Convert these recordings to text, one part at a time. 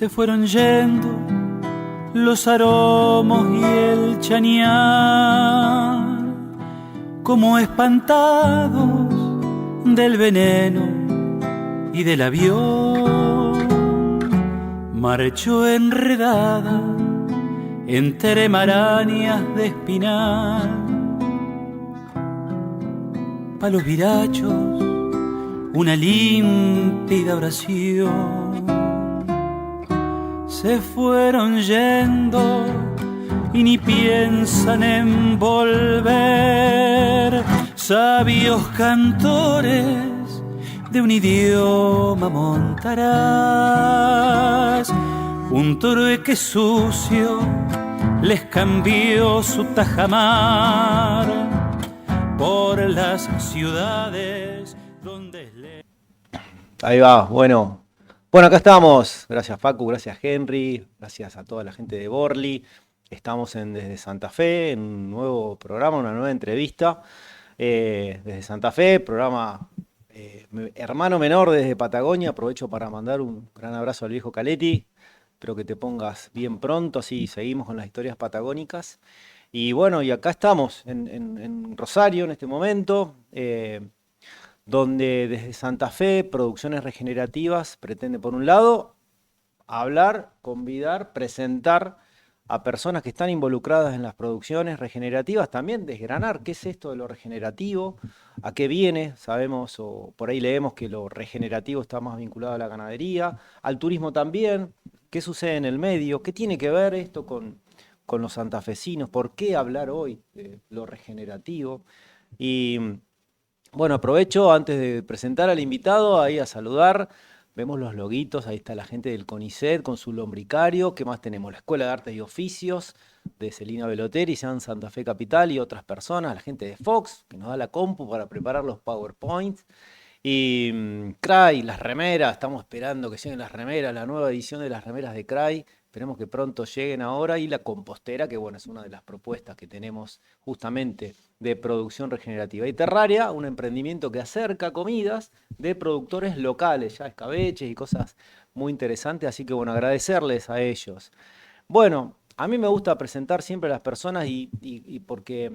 Se fueron yendo los aromos y el chañar, como espantados del veneno y del avión. Marchó enredada entre marañas de espinal, pa' los virachos una límpida oración. Se fueron yendo y ni piensan en volver, sabios cantores de un idioma montarás. Un trueque sucio les cambió su tajamar por las ciudades donde... Ahí va, bueno, acá estamos. Gracias Facu, gracias Henry, gracias a toda la gente de Borli. Estamos desde Santa Fe, en un nuevo programa, una nueva entrevista. Desde Santa Fe, programa hermano menor desde Patagonia. Aprovecho para mandar un gran abrazo al viejo Caletti. Espero que te pongas bien pronto, así seguimos con las historias patagónicas. Y bueno, y acá estamos en Rosario en este momento, donde desde Santa Fe, Producciones Regenerativas pretende, por un lado, hablar, convidar, presentar a personas que están involucradas en las producciones regenerativas, también desgranar qué es esto de lo regenerativo, a qué viene. Sabemos, o por ahí leemos, que lo regenerativo está más vinculado a la ganadería, al turismo también. ¿Qué sucede en el medio? ¿Qué tiene que ver esto con los santafesinos? ¿Por qué hablar hoy de lo regenerativo? Y bueno, aprovecho antes de presentar al invitado ahí a saludar. Vemos los loguitos, ahí está la gente del CONICET con su lombricario. ¿Qué más tenemos? La Escuela de Artes y Oficios de Celina Velotteri, San Santa Fe Capital y otras personas. La gente de Fox, que nos da la compu para preparar los PowerPoints. Y CRAI, las remeras, estamos esperando que lleguen las remeras, la nueva edición de las remeras de CRAI. Esperemos que pronto lleguen ahora. Y la compostera, que bueno, es una de las propuestas que tenemos justamente de producción regenerativa. Y Terraria, un emprendimiento que acerca comidas de productores locales, ya escabeches y cosas muy interesantes. Así que bueno, agradecerles a ellos. Bueno, a mí me gusta presentar siempre a las personas y porque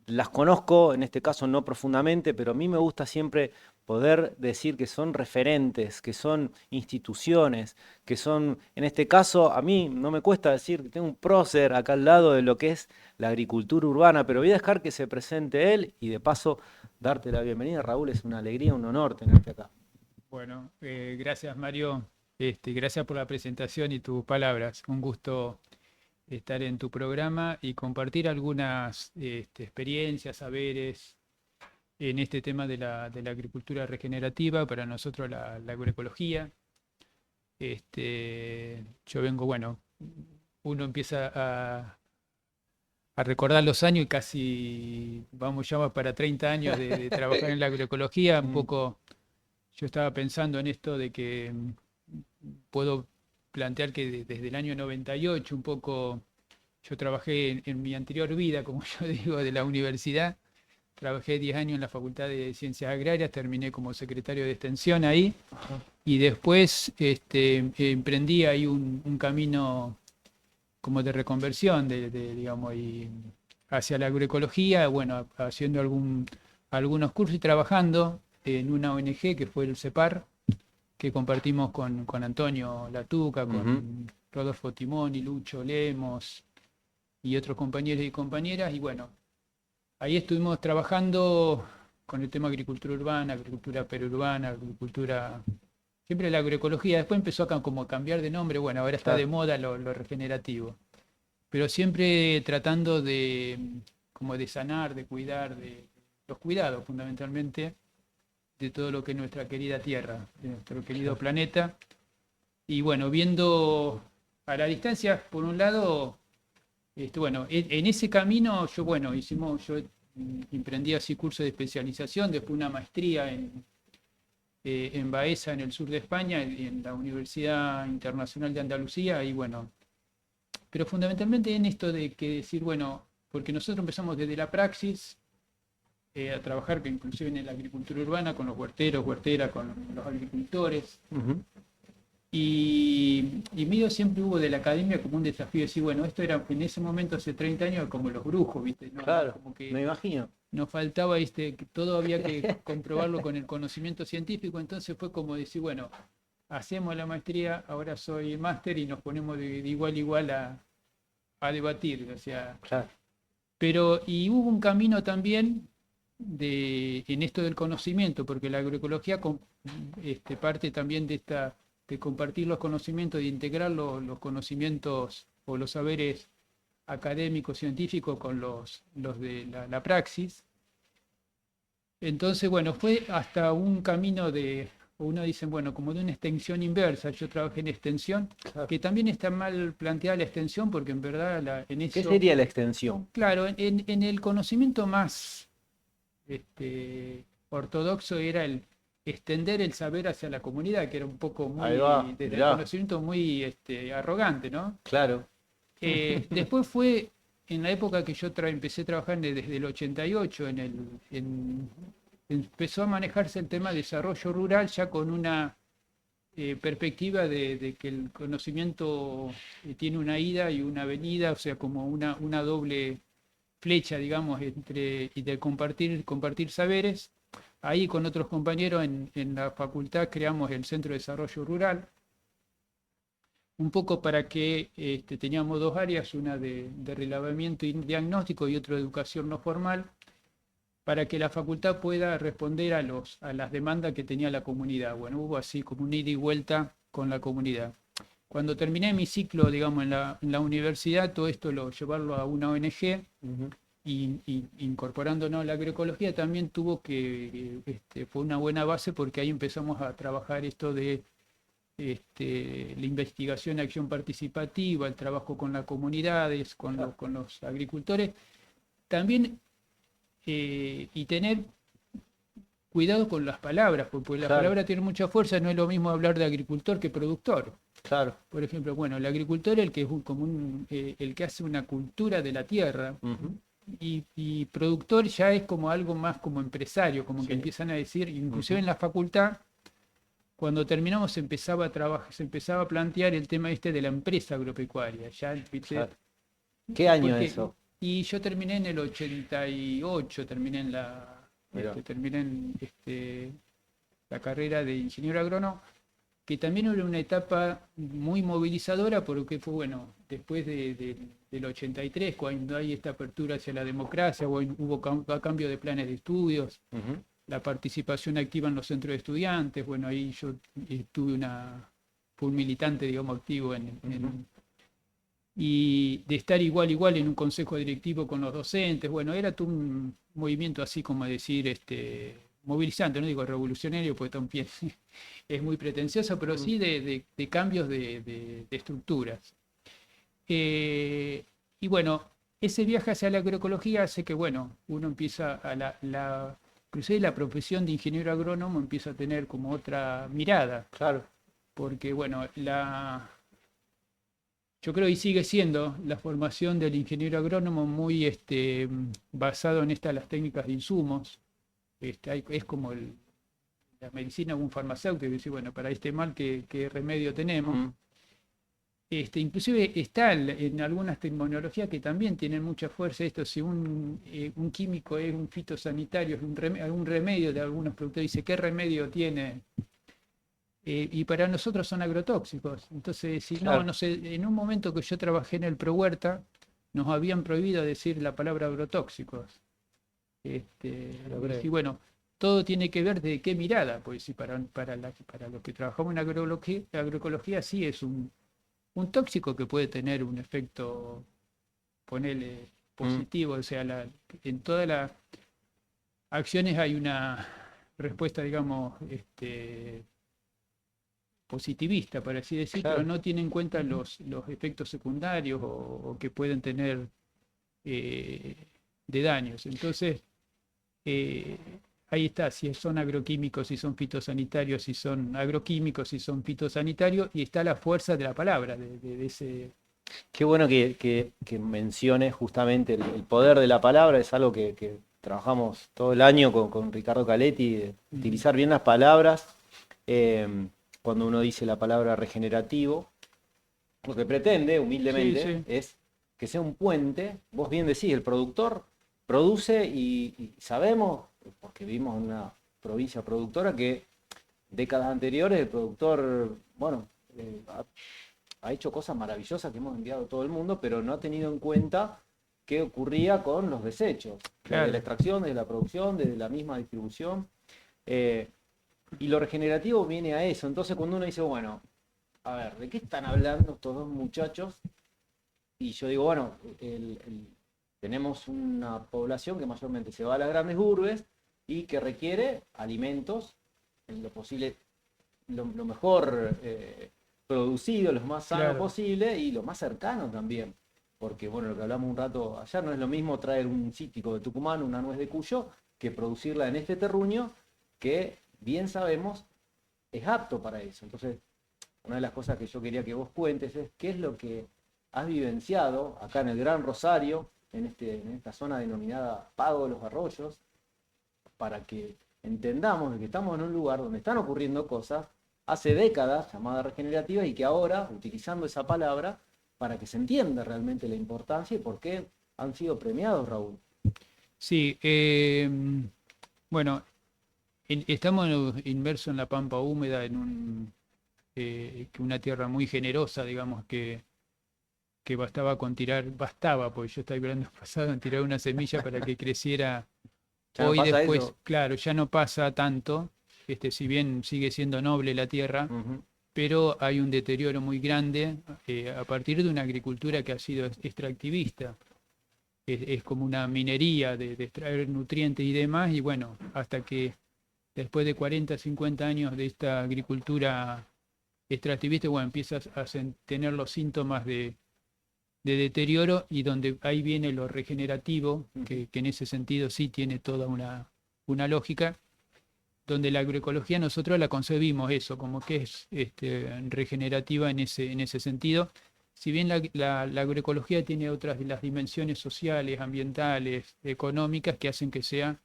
las conozco, en este caso no profundamente, pero a mí me gusta siempre poder decir que son referentes, que son instituciones, que son, en este caso, a mí no me cuesta decir que tengo un prócer acá al lado de lo que es la agricultura urbana, pero voy a dejar que se presente él y de paso darte la bienvenida. Raúl, es una alegría, un honor tenerte acá. Bueno, gracias Mario, gracias por la presentación y tus palabras. Un gusto estar en tu programa y compartir algunas experiencias, saberes en este tema de la agricultura regenerativa, para nosotros la agroecología. Yo vengo, bueno, uno empieza a recordar los años y casi vamos ya para 30 años de trabajar en la agroecología. Un poco yo estaba pensando en esto de que puedo plantear que desde el año 98 un poco yo trabajé en mi anterior vida, como yo digo, de la universidad. Trabajé 10 años en la Facultad de Ciencias Agrarias, terminé como secretario de extensión ahí. Y después emprendí ahí un camino como de reconversión, digamos, y hacia la agroecología, bueno, haciendo algunos cursos y trabajando en una ONG que fue el CEPAR, que compartimos con Antonio Latuca, con Rodolfo Timoni, Lucho Lemos y otros compañeros y compañeras. Y bueno, ahí estuvimos trabajando con el tema agricultura urbana, agricultura perurbana, agricultura... Siempre la agroecología. Después empezó acá como a cambiar de nombre. Bueno, ahora está de moda lo regenerativo. Pero siempre tratando como de sanar, de cuidar, de los cuidados fundamentalmente, de todo lo que es nuestra querida Tierra, de nuestro querido planeta. Y bueno, viendo a la distancia, por un lado... bueno, en ese camino yo emprendí así cursos de especialización, después una maestría en Baeza, en el sur de España, en la Universidad Internacional de Andalucía, y bueno, pero fundamentalmente en esto de que decir, bueno, porque nosotros empezamos desde la praxis a trabajar, que inclusive en la agricultura urbana, con los huerteros, huerteras, con los agricultores, Y medio siempre hubo de la academia como un desafío, decir, bueno, esto era en ese momento, hace 30 años, como los brujos, ¿viste? No, Claro, como que me imagino. nos faltaba, que todo había que comprobarlo con el conocimiento científico, entonces fue como decir, bueno, hacemos la maestría, ahora soy máster y nos ponemos de igual a igual a debatir, o sea, Claro, pero y hubo un camino también en esto del conocimiento, porque la agroecología parte también de compartir los conocimientos, de integrar los conocimientos o los saberes académicos, científicos con los de la praxis. Entonces, bueno, fue hasta un camino uno dice, bueno, como de una extensión inversa. Yo trabajé en extensión, claro. que también está mal planteada la extensión, porque en verdad en ¿Qué eso, sería la extensión? claro, en el conocimiento más ortodoxo era el extender el saber hacia la comunidad, que era un poco Ahí muy, va, desde el mirá, conocimiento muy arrogante, ¿no? claro. Después fue en la época que yo empecé a trabajar desde el 88, empezó a manejarse el tema de desarrollo rural ya con una perspectiva de que el conocimiento tiene una ida y una venida, o sea, como una doble flecha, digamos, y de compartir saberes. Ahí con otros compañeros en la facultad creamos el Centro de Desarrollo Rural, un poco para que teníamos dos áreas, una de relevamiento y diagnóstico y otra de educación no formal, para que la facultad pueda responder a las demandas que tenía la comunidad. Bueno, hubo así como un ida y vuelta con la comunidad. Cuando terminé mi ciclo, digamos, en la universidad, todo esto llevarlo a una ONG, Ujú. y incorporándonos a la agroecología también fue una buena base, porque ahí empezamos a trabajar esto de la investigación y acción participativa, el trabajo con las comunidades, con los agricultores, también, y tener cuidado con las palabras, porque la Claro, palabra tiene mucha fuerza, no es lo mismo hablar de agricultor que productor. claro. Por ejemplo, bueno, el agricultor es el que es el que hace una cultura de la tierra, Ujú. y productor ya es como algo más como empresario, como que Sí. empiezan a decir, inclusive Ujú. en la facultad, cuando terminamos se empezaba a plantear el tema de la empresa agropecuaria, ya, ¿viste? Claro. ¿Qué año es Porque, eso? y yo terminé en el 88, Mirá. terminé la carrera de ingeniero agrónomo, que también era una etapa muy movilizadora, porque fue, bueno, después del 83, cuando hay esta apertura hacia la democracia, hubo cambio de planes de estudios, Ujú. la participación activa en los centros de estudiantes. Bueno, ahí yo fui un militante, digamos, activo Ujú. y de estar igual en un consejo directivo con los docentes. Bueno, era todo un movimiento así como decir, movilizante, no digo revolucionario, porque también es muy pretencioso, pero Mm. sí de cambios de estructuras. Y bueno, ese viaje hacia la agroecología hace que, bueno, uno empieza inclusive la profesión de ingeniero agrónomo empieza a tener como otra mirada, Claro. porque, bueno, yo creo que sigue siendo la formación del ingeniero agrónomo muy basado en las técnicas de insumos. Es como la medicina o un farmacéutico, que dice, bueno, para este mal, ¿qué remedio tenemos? Mm. Inclusive está en algunas terminologías que también tienen mucha fuerza esto. Si un químico es un fitosanitario, es algún remedio de algunos productos, dice qué remedio tiene, y para nosotros son agrotóxicos. Entonces, si Claro. no sé, en un momento que yo trabajé en el Prohuerta, nos habían prohibido decir la palabra agrotóxicos. Lo creo. Y bueno, todo tiene que ver de qué mirada, pues si para los que trabajamos en agroecología sí es un tóxico que puede tener un efecto, ponele, Mm. positivo, o sea, en todas las acciones hay una respuesta, digamos, positivista, por así decir, Claro. pero no tiene en cuenta los efectos secundarios o que pueden tener eh, de daños. Entonces, eh, ahí está, si son agroquímicos, si son fitosanitarios, si son agroquímicos, si son fitosanitarios, y está la fuerza de la palabra, de ese... Qué bueno que menciones justamente el poder de la palabra, es algo que trabajamos todo el año con Ricardo Caletti, de utilizar bien las palabras. cuando uno dice la palabra regenerativo, lo que pretende, humildemente, Sí, sí. es que sea un puente. Vos bien decís, el productor produce y sabemos, porque vivimos en una provincia productora, que décadas anteriores el productor, bueno, ha hecho cosas maravillosas que hemos enviado a todo el mundo, pero no ha tenido en cuenta qué ocurría con los desechos, desde Claro. la extracción, desde la producción, desde la misma distribución. Eh, y lo regenerativo viene a eso. Entonces cuando uno dice, bueno, a ver, ¿de qué están hablando estos dos muchachos? Y yo digo, bueno, tenemos una población que mayormente se va a las grandes urbes y que requiere alimentos en lo posible, lo mejor producido, lo más sano Claro. posible y lo más cercano también. Porque, bueno, lo que hablamos un rato ayer, no es lo mismo traer un cítrico de Tucumán, una nuez de Cuyo, que producirla en este terruño, que bien sabemos es apto para eso. Entonces, una de las cosas que yo quería que vos cuentes es qué es lo que has vivenciado acá en el Gran Rosario, en esta zona denominada Pago de los Arroyos, para que entendamos que estamos en un lugar donde están ocurriendo cosas hace décadas llamadas regenerativas y que ahora, utilizando esa palabra, para que se entienda realmente la importancia y por qué han sido premiados, Raúl. Sí, bueno, estamos inmersos en la pampa húmeda, en una tierra muy generosa, digamos, que bastaba, porque yo estoy hablando pasado, en tirar una semilla para que creciera. ¿Ya no Hoy pasa después, eso? claro, ya no pasa tanto, si bien sigue siendo noble la tierra, Ujú. pero hay un deterioro muy grande a partir de una agricultura que ha sido extractivista. Es como una minería de extraer nutrientes y demás, y bueno, hasta que después de 40, 50 años de esta agricultura extractivista, bueno, empiezas a tener los síntomas de deterioro y donde ahí viene lo regenerativo, que en ese sentido sí tiene toda una lógica, donde la agroecología nosotros la concebimos eso, como que es regenerativa en ese sentido. Si bien la agroecología tiene otras de las dimensiones sociales, ambientales, económicas, que hacen que sea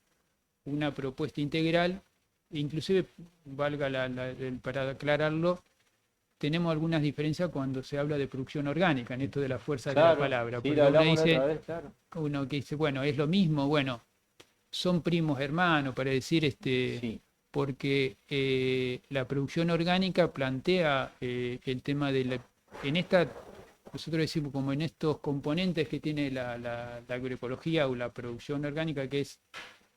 una propuesta integral, inclusive, valga para aclararlo, tenemos algunas diferencias cuando se habla de producción orgánica, en esto de la fuerza de la Claro, palabra, sí, lo porque hablamos la otra vez, claro. uno que dice, bueno, es lo mismo, bueno, son primos hermanos, para decir, Sí. porque la producción orgánica plantea el tema en esta, nosotros decimos como en estos componentes que tiene la agroecología o la producción orgánica, que es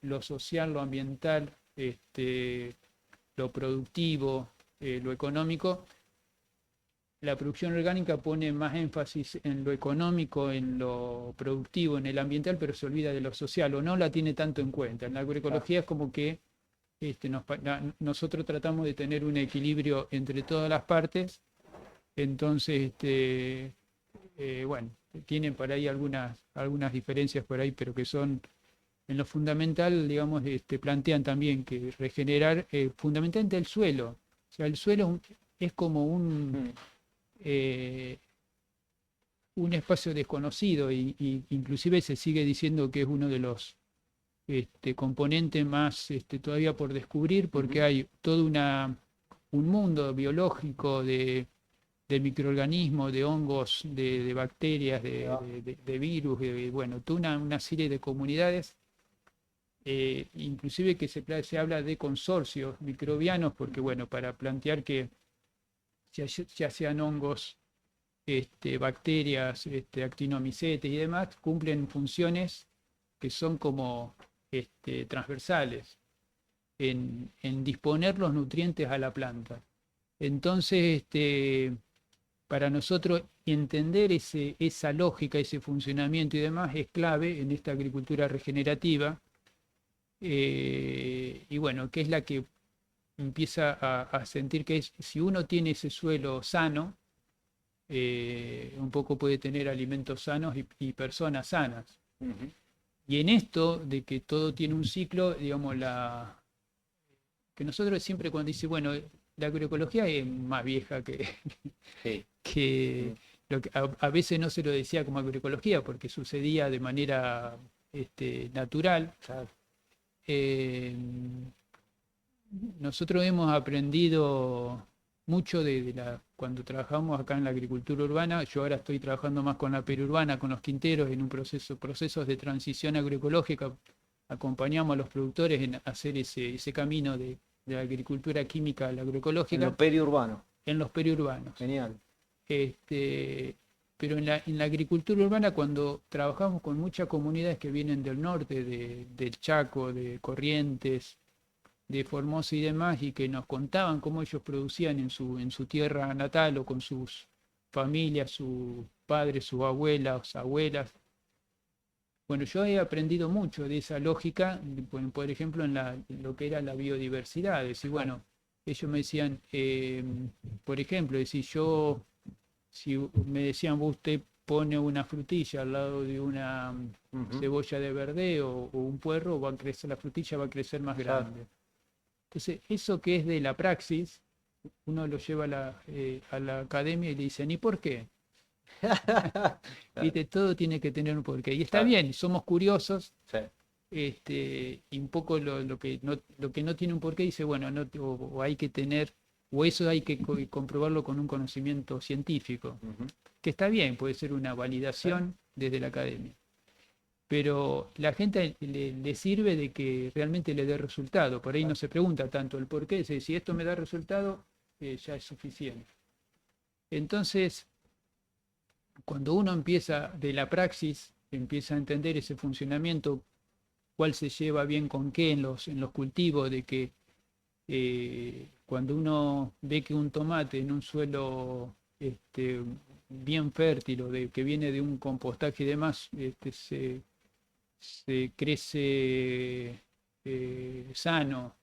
lo social, lo ambiental, lo productivo, lo económico. La producción orgánica pone más énfasis en lo económico, en lo productivo, en el ambiental, pero se olvida de lo social o no la tiene tanto en cuenta. En la Claro. agroecología es como que nosotros tratamos de tener un equilibrio entre todas las partes, entonces, bueno, tienen por ahí algunas diferencias por ahí, pero que son en lo fundamental, digamos, plantean también que regenerar fundamentalmente el suelo. O sea, el suelo es como Mm. eh, un espacio desconocido y inclusive se sigue diciendo que es uno de los componentes más todavía por descubrir porque Ujú. hay todo un mundo biológico de microorganismos, de hongos, de bacterias, Ahí va. de virus, bueno, toda una serie de comunidades, inclusive que se habla de consorcios microbianos, porque bueno, para plantear que ya sean hongos, bacterias, actinomicetes y demás, cumplen funciones que son como transversales en disponer los nutrientes a la planta. Entonces, para nosotros entender esa lógica, ese funcionamiento y demás es clave en esta agricultura regenerativa, y bueno, que es la que empieza a sentir que si uno tiene ese suelo sano, un poco puede tener alimentos sanos y personas sanas. Ujú. Y en esto de que todo tiene un ciclo, digamos, que nosotros siempre cuando dice, bueno, la agroecología es más vieja Sí. que Mm. lo que a veces no se lo decía como agroecología porque sucedía de manera natural. Claro. Eh, Nosotros hemos aprendido mucho cuando trabajamos acá en la agricultura urbana, yo ahora estoy trabajando más con la periurbana, con los quinteros, en procesos de transición agroecológica, acompañamos a los productores en hacer ese camino de la agricultura química a la En agroecológica lo periurbano. en los periurbanos. Genial. Pero en la agricultura urbana, cuando trabajamos con muchas comunidades que vienen del norte, del Chaco, de Corrientes, de Formosa y demás, y que nos contaban cómo ellos producían en su tierra natal o con sus familias, sus padres, sus abuelas, abuelas. Bueno, yo he aprendido mucho de esa lógica, por ejemplo, en lo que era la biodiversidad. Es decir, bueno, ellos me decían, por ejemplo, si me decían, usted pone una frutilla al lado de una cebolla de verdeo o un puerro, la frutilla va a crecer más grande. Entonces, eso que es de la praxis, uno lo lleva a la academia y le dicen, ¿y por qué? Viste, todo tiene que tener un porqué. Y está bien, somos curiosos. Y un poco lo que no tiene un porqué dice, bueno, o hay que tener, o eso hay que comprobarlo con un conocimiento científico, que está bien, puede ser una validación desde la academia. Pero la gente le sirve de que realmente le dé resultado. Por ahí no se pregunta tanto el por qué, si esto me da resultado, ya es suficiente. Entonces, cuando uno empieza de la praxis, empieza a entender ese funcionamiento, cuál se lleva bien con qué en los cultivos, de que cuando uno ve que un tomate en un suelo bien fértil o que viene de un compostaje y demás, se crece sano,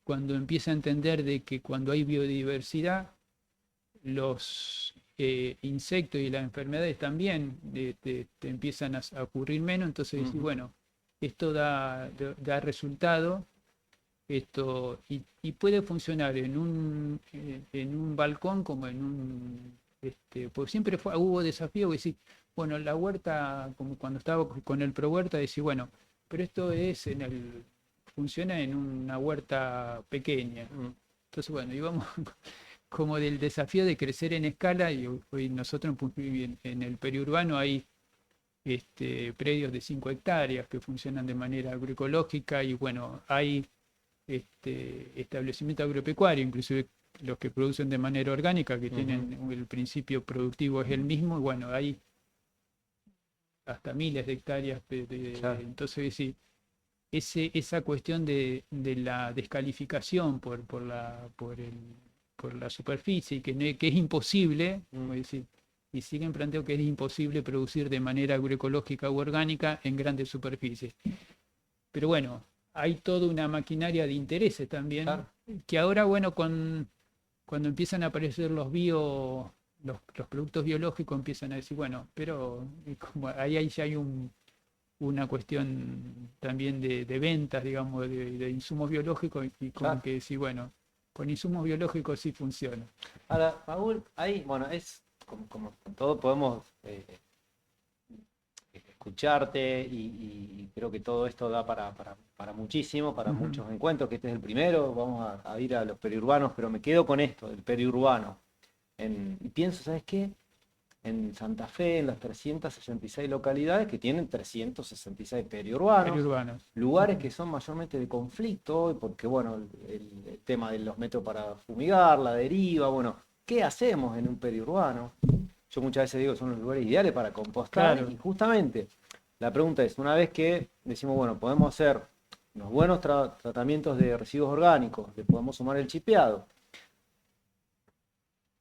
cuando empieza a entender de que cuando hay biodiversidad, los insectos y las enfermedades también te empiezan a ocurrir menos, entonces decís, bueno, esto da resultado, y puede funcionar en un balcón como en un... porque siempre hubo desafío, decir, bueno, la huerta, como cuando estaba con el Pro Huerta, decir, bueno, pero esto funciona en una huerta pequeña. Entonces, bueno, íbamos como del desafío de crecer en escala, y hoy nosotros en el periurbano hay predios de 5 hectáreas que funcionan de manera agroecológica, y bueno, hay establecimiento agropecuario, inclusive los que producen de manera orgánica, que tienen el principio productivo es el mismo, y bueno, hay hasta miles de hectáreas. Entonces, sí, esa cuestión de la descalificación por la superficie, que es imposible, decir, y siguen planteando que es imposible producir de manera agroecológica u orgánica en grandes superficies. Pero bueno, hay toda una maquinaria de intereses también, que ahora, bueno, cuando empiezan a aparecer los productos biológicos, empiezan a decir, bueno, pero como ahí ya hay una cuestión también de ventas, digamos, de insumos biológicos, y como que decir, bueno, con insumos biológicos sí funciona. Ahora, Paul, ahí, bueno, es como todo podemos escucharte, y creo que todo esto da para muchísimo, para muchos encuentros, que este es el primero, vamos a ir a los periurbanos, pero me quedo con esto, del periurbano. Y pienso, ¿sabes qué? En Santa Fe, en las 366 localidades que tienen 366 periurbanos. Lugares que son mayormente de conflicto, porque bueno, el tema de los métodos para fumigar, la deriva, bueno, ¿qué hacemos en un periurbano? Yo muchas veces digo que son los lugares ideales para compostar, y justamente la pregunta es, una vez que decimos, bueno, podemos hacer unos buenos tratamientos de residuos orgánicos, le podemos sumar el chipeado.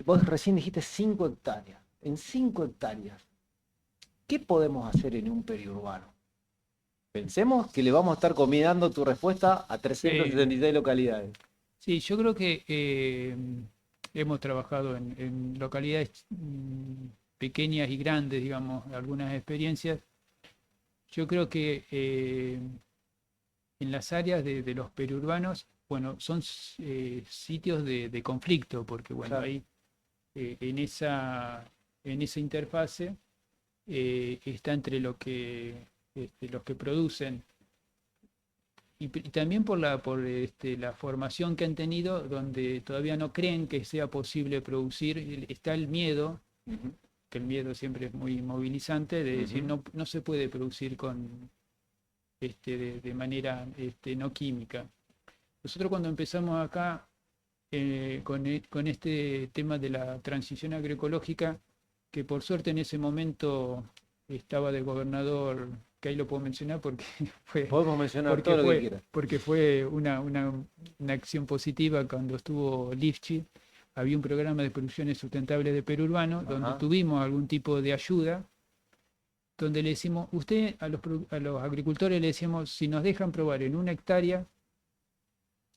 Vos recién dijiste 5 hectáreas. En 5 hectáreas, ¿qué podemos hacer en un periurbano? Pensemos que le vamos a estar combinando tu respuesta a 376 localidades. Sí, yo creo que hemos trabajado en localidades pequeñas y grandes, digamos, algunas experiencias. Yo creo que en las áreas de los periurbanos, bueno, son sitios de conflicto, porque bueno, hay en esa interfase está entre los que producen y también por la formación que han tenido, donde todavía no creen que sea posible producir. Está el miedo, Ujú. que el miedo siempre es muy movilizante, de decir Ujú. no se puede producir de manera no química. Nosotros cuando empezamos acá con este tema de la transición agroecológica, que por suerte en ese momento estaba de gobernador, que ahí lo puedo mencionar porque fue, Podemos mencionar porque todo lo que fue, quieras. porque fue una acción positiva cuando estuvo Lifchi. Había un programa de producciones sustentables de Perú Urbano, donde Ajá. tuvimos algún tipo de ayuda, donde le decimos, usted a los agricultores le decíamos, si nos dejan probar en una hectárea,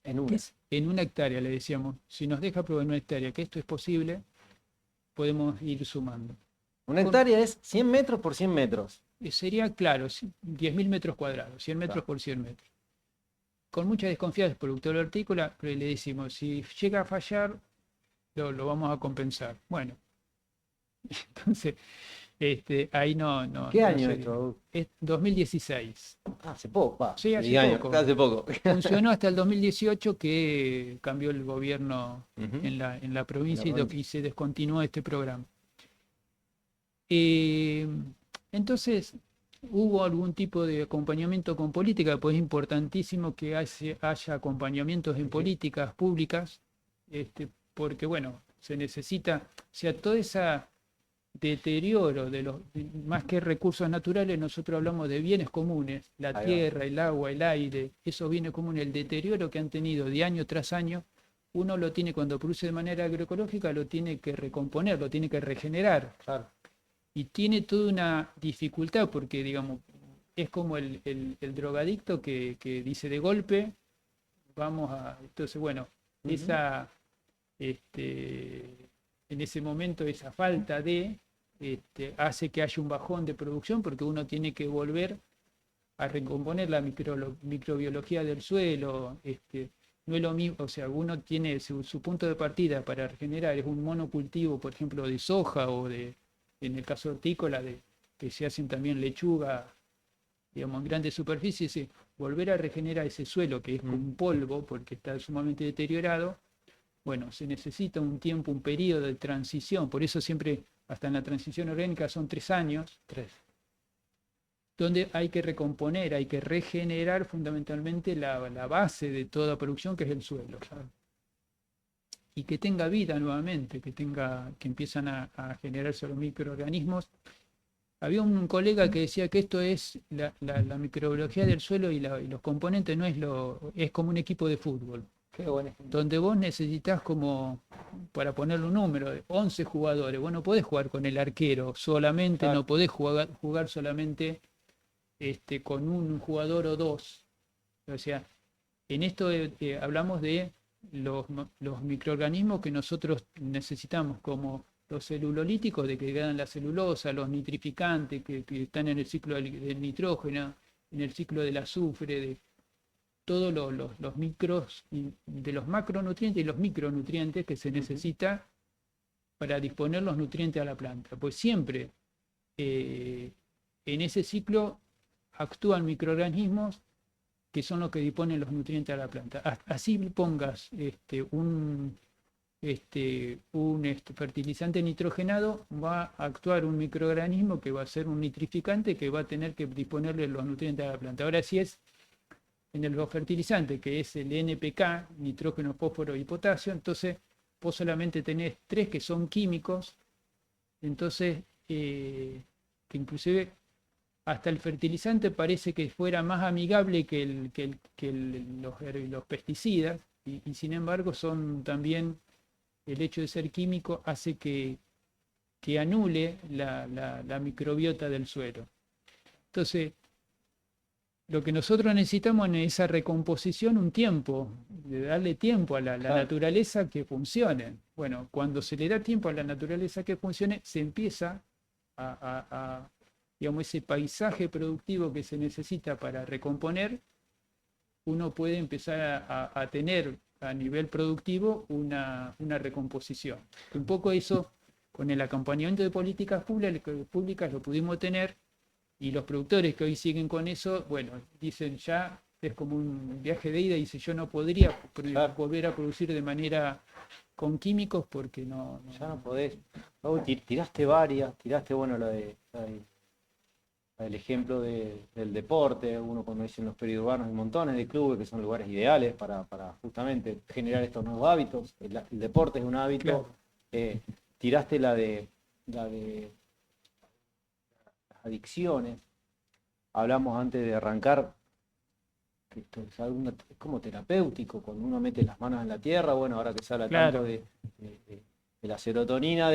En una. en una hectárea le decíamos, si nos deja probar en una hectárea que esto es posible, podemos ir sumando. Una hectárea es 100 metros por 100 metros. Sería, claro, 10.000 metros cuadrados, 100 metros Claro. por 100 metros. Con mucha desconfianza del productor hortícola, pero le decimos, si llega a fallar, lo vamos a compensar. Bueno, entonces, ahí ¿Qué no año se esto, dio. Raúl? Es 2016. Hace poco, va. Sí, hace Años, poco. hace poco. Funcionó hasta el 2018 que cambió el gobierno Ujú. en la provincia provincia. y se descontinuó este programa. Eh, entonces, hubo algún tipo de acompañamiento con política, pues es importantísimo que haya acompañamientos en Sí. políticas públicas, porque bueno, se necesita, o sea, todo ese deterioro más que recursos naturales, nosotros hablamos de bienes comunes, la Ahí va. tierra, el agua, el aire, esos bienes comunes, el deterioro que han tenido de año tras año, uno lo tiene cuando produce de manera agroecológica, lo tiene que recomponer, lo tiene que regenerar. Claro. Y tiene toda una dificultad porque, digamos, es como el drogadicto que dice de golpe, vamos a... Entonces, bueno, Ujú. en ese momento esa falta hace que haya un bajón de producción porque uno tiene que volver a recomponer la microbiología del suelo. No es lo mismo, o sea, uno tiene su punto de partida para regenerar, es un monocultivo, por ejemplo, de soja en el caso hortícola, que se hacen también lechuga, digamos, en grandes superficies, volver a regenerar ese suelo que es como un polvo porque está sumamente deteriorado. Bueno, se necesita un tiempo, un periodo de transición, por eso siempre, hasta en la transición orgánica son 3 años, 3. donde hay que recomponer, hay que regenerar fundamentalmente la base de toda producción, que es el suelo. Y que tenga vida nuevamente, que empiezan a generarse los microorganismos. Había un colega que decía que esto es la microbiología del suelo y los componentes no es como un equipo de fútbol, Qué buen ejemplo. donde vos necesitas como, para ponerle un número, 11 jugadores. Vos no podés jugar con el arquero solamente, Claro. no podés jugar solamente con un jugador o dos. O sea, en esto hablamos de los microorganismos que nosotros necesitamos, como los celulolíticos, de que quedan la celulosa, los nitrificantes, que están en el ciclo del nitrógeno, en el ciclo del azufre, de todos los micros, de los macronutrientes y los micronutrientes que se necesita para disponer los nutrientes a la planta. Pues siempre en ese ciclo actúan microorganismos que son los que disponen los nutrientes a la planta. Así pongas un fertilizante nitrogenado, va a actuar un microorganismo que va a ser un nitrificante que va a tener que disponerle los nutrientes a la planta. Ahora, si es en el fertilizante, que es el NPK, nitrógeno, fósforo y potasio, entonces vos solamente tenés 3 que son químicos, entonces que inclusive hasta el fertilizante parece que fuera más amigable que los pesticidas, y sin embargo son también, el hecho de ser químico hace que anule la microbiota del suelo. Entonces, lo que nosotros necesitamos en esa recomposición, un tiempo, de darle tiempo a la naturaleza que funcione. Bueno, cuando se le da tiempo a la naturaleza que funcione, se empieza digamos, ese paisaje productivo que se necesita para recomponer, uno puede empezar a tener a nivel productivo una recomposición. Un poco eso, con el acompañamiento de políticas públicas lo pudimos tener, y los productores que hoy siguen con eso, bueno, dicen ya es como un viaje de ida y dice, yo no podría Claro. volver a producir de manera con químicos porque Ya no podés. Raúl, tiraste varias, tiraste, bueno, el ejemplo del deporte, uno cuando dice en los periurbanos hay montones de clubes que son lugares ideales para justamente generar estos nuevos hábitos. El deporte es un hábito. Claro. Tiraste la de las adicciones. Hablamos antes de arrancar que esto es como terapéutico, cuando uno mete las manos en la tierra, bueno, ahora que se habla Claro. tanto de la serotonina,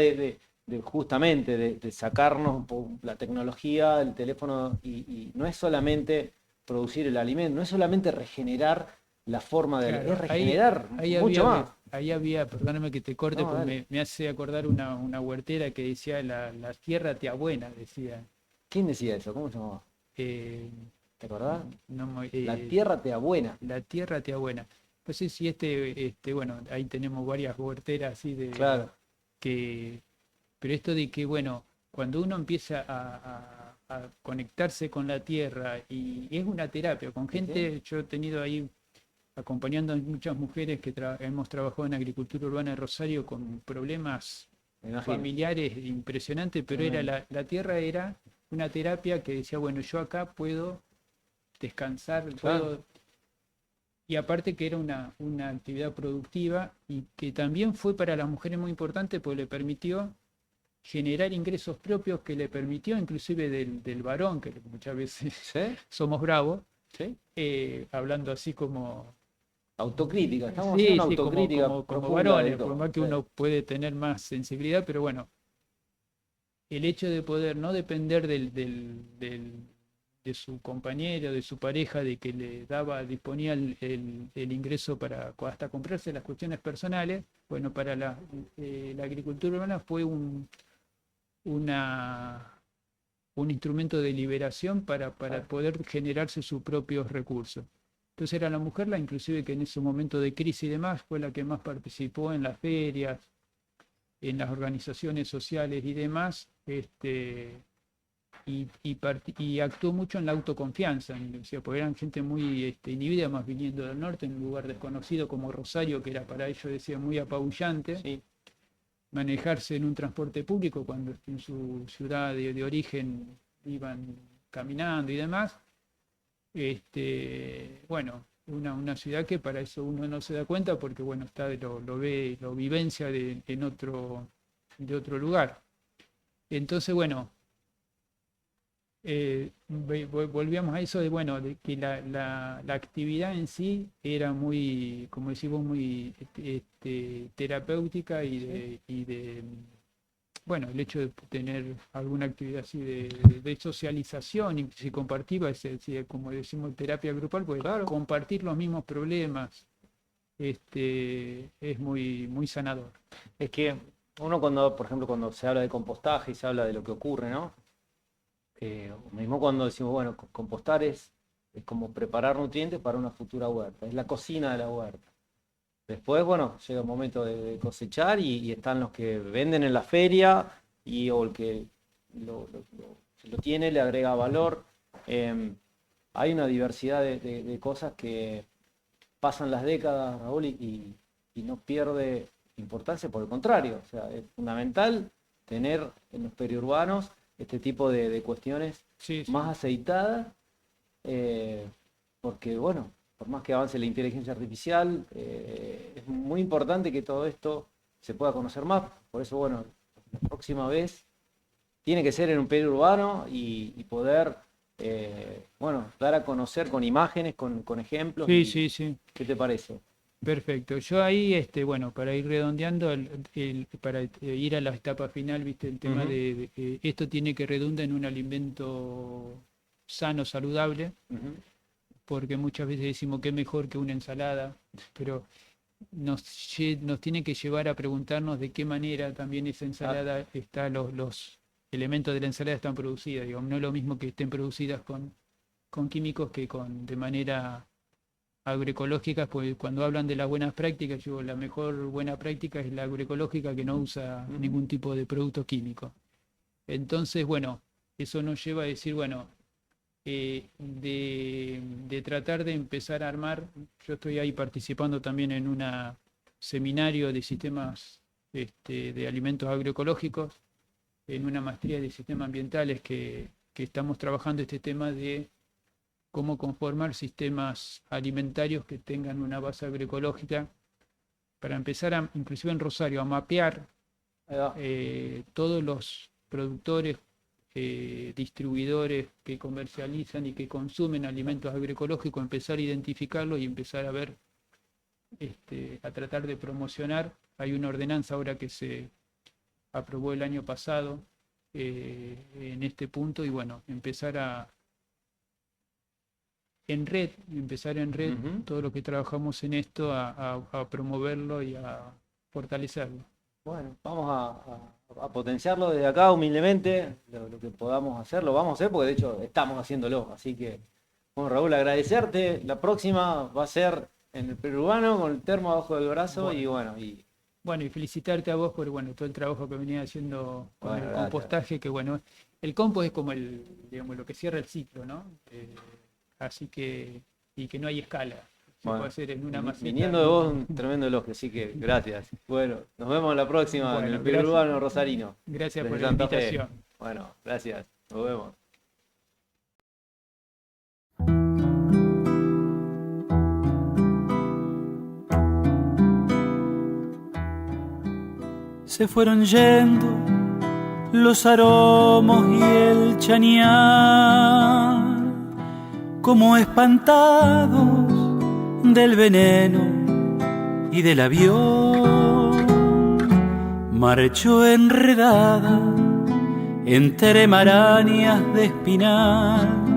justamente de sacarnos la tecnología, el teléfono, y no es solamente producir el alimento, no es solamente regenerar la forma de Claro, es regenerar mucho más. Ahí había, perdóname que te corte, No, porque dale. me hace acordar una huertera que decía, la tierra te abuena, decía. ¿Quién decía eso? ¿Cómo se llamaba? Eh, ¿Te acordás? no me- La tierra te abuena. la tierra te abuena. No sé si bueno, ahí tenemos varias huerteras así de Claro. que, pero esto de que, bueno, cuando uno empieza a conectarse con la tierra y es una terapia, con gente, yo he tenido ahí acompañando a muchas mujeres que hemos trabajado en agricultura urbana de Rosario con problemas Me imagino. familiares impresionantes, pero era Tremendo. la tierra era una terapia que decía, bueno, yo acá puedo descansar, Claro. puedo. Y aparte que era una actividad productiva y que también fue para las mujeres muy importante porque le permitió generar ingresos propios, que le permitió inclusive del varón, que muchas veces ¿Sí? somos bravos, ¿Sí? hablando así como. Autocrítica, estamos Sí, haciendo una sí, autocrítica como profunda de varones, por todo. más que Sí. uno puede tener más sensibilidad, pero bueno, el hecho de poder no depender de su compañero, de su pareja, de que le disponía el ingreso para hasta comprarse las cuestiones personales, bueno, para la agricultura urbana fue una, un instrumento de liberación para poder generarse sus propios recursos. Entonces era la mujer la inclusive que en ese momento de crisis y demás fue la que más participó en las ferias, en las organizaciones sociales y demás, y actuó mucho en la autoconfianza, porque eran gente muy inhibida, más viniendo del norte, en un lugar desconocido como Rosario, que era para ellos, decía, muy apabullante, Sí. manejarse en un transporte público cuando en su ciudad de origen iban caminando y demás. Bueno, una ciudad que para eso uno no se da cuenta porque, bueno, lo ve, lo vivencia de otro lugar. Entonces, bueno, volvíamos a eso de, bueno, de que la actividad en sí era muy, como decimos, muy terapéutica bueno, el hecho de tener alguna actividad así de socialización y si compartiva, como decimos, terapia grupal, pues Claro. compartir los mismos problemas es muy, muy sanador. Es que uno cuando, por ejemplo, cuando se habla de compostaje y se habla de lo que ocurre, ¿no? Mismo cuando decimos, bueno, compostar es como preparar nutrientes para una futura huerta, es la cocina de la huerta. Después, bueno, llega el momento de cosechar y están los que venden en la feria o el que lo tiene le agrega valor. Hay una diversidad de cosas que pasan las décadas, Raúl, y no pierde importancia, por el contrario, o sea, es fundamental tener en los periurbanos este tipo de cuestiones Sí, sí. más aceitadas, porque bueno, por más que avance la inteligencia artificial, es muy importante que todo esto se pueda conocer más, por eso bueno, la próxima vez tiene que ser en un periurbano y poder, bueno, dar a conocer con imágenes, con ejemplos. Sí, sí, sí. ¿Qué te parece? Perfecto. Yo ahí, bueno, para ir redondeando, para ir a la etapa final, viste, el tema Ujú. de esto tiene que redundar en un alimento sano, saludable, Ujú. porque muchas veces decimos que es mejor que una ensalada, pero nos tiene que llevar a preguntarnos de qué manera también esa ensalada está, los elementos de la ensalada están producidos. Digamos, no es lo mismo que estén producidas con químicos que de manera agroecológicas, pues cuando hablan de las buenas prácticas, yo la mejor buena práctica es la agroecológica que no usa ningún tipo de producto químico. Entonces, bueno, eso nos lleva a decir, bueno, de tratar de empezar a armar. Yo estoy ahí participando también en un seminario de sistemas de alimentos agroecológicos, en una maestría de sistemas ambientales que estamos trabajando este tema de cómo conformar sistemas alimentarios que tengan una base agroecológica, para empezar, inclusive en Rosario, a mapear todos los productores, distribuidores que comercializan y que consumen alimentos agroecológicos, empezar a identificarlos y empezar a ver, a tratar de promocionar. Hay una ordenanza ahora que se aprobó el año pasado en este punto, y bueno, empezar en red todo lo que trabajamos en esto, a promoverlo y a fortalecerlo. Bueno, vamos a potenciarlo desde acá humildemente, lo que podamos hacer, lo vamos a hacer porque de hecho estamos haciéndolo. Así que, bueno, Raúl, agradecerte. La próxima va a ser en el perurbano con el termo abajo del brazo. Bueno, y felicitarte a vos por todo el trabajo que venía haciendo con el compostaje, que el compost es como lo que cierra el ciclo, ¿no? Así que, y que no hay escala. Se puede hacer en una maceta. Viniendo de vos, un tremendo elogio, así que gracias. Bueno, nos vemos en la próxima en el perurbano rosarino. Gracias por la invitación. Bueno, gracias. Nos vemos. Se fueron yendo los aromos y el chañar, como espantados del veneno y del avión. Marchó enredada entre marañas de espinal